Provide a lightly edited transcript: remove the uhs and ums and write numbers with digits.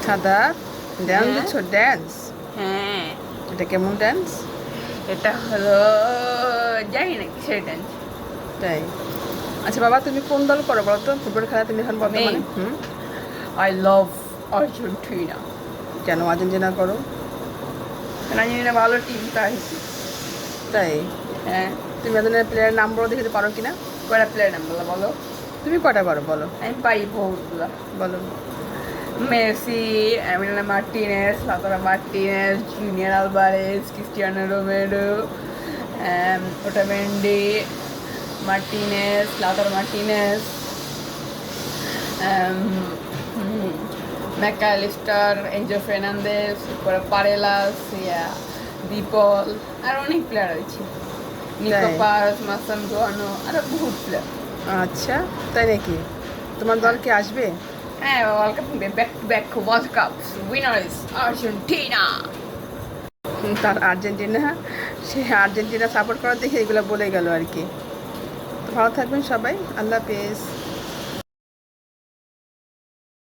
সাদা ড্যান্স হ্যাঁ দিচ্ছ? ড্যান্স? হ্যাঁ, এটা কেমন ড্যান্স? এটা হলো জানি না কিসের ডান্স। তাই? আচ্ছা বাবা, তুমি কোন দল করো বলো তো? ফুটবল খেলা তুমি এখন আমি বর্তমানে আই লাভ আর্জেন্টিনা। কেন আর্জেন্টিনা করো? আর্জেন্টিনা ভালো টিম তাই। তাই? হ্যাঁ, তুমি আর্জেন্টিনার প্লেয়ারের নাম বলো, দেখতে পারো কিনা? কয়টা প্লেয়ার নাম বলো? তুমি কয়টা পারো বলো? আমি পারি বহুতগুলো। বলো। Messi, Emiliano Martinez, Lautaro Martinez, junior Alvarez, Cristiano Romero, Otamendi, Martinez, Lautaro Martinez, Mac Allister, Enzo Fernandez, তারপরে পারেলাস, দীপল, আর অনেক প্লেয়ার রয়েছে। নিকো তাই? পাস, মাসানগোয়ানো, আরো বহুত প্লেয়ার। আচ্ছা, তাই নাকি? তোমার দল কি আসবে? হ্যাঁ, world cup back to back world cup winner is Argentina. তার আর্জেন্টিনা, সে আর্জেন্টিনা সাপোর্ট করার দেখে এগুলো বলে গেল আর কি। তো ভালো থাকবেন সবাই, আল্লাহ হাফেজ।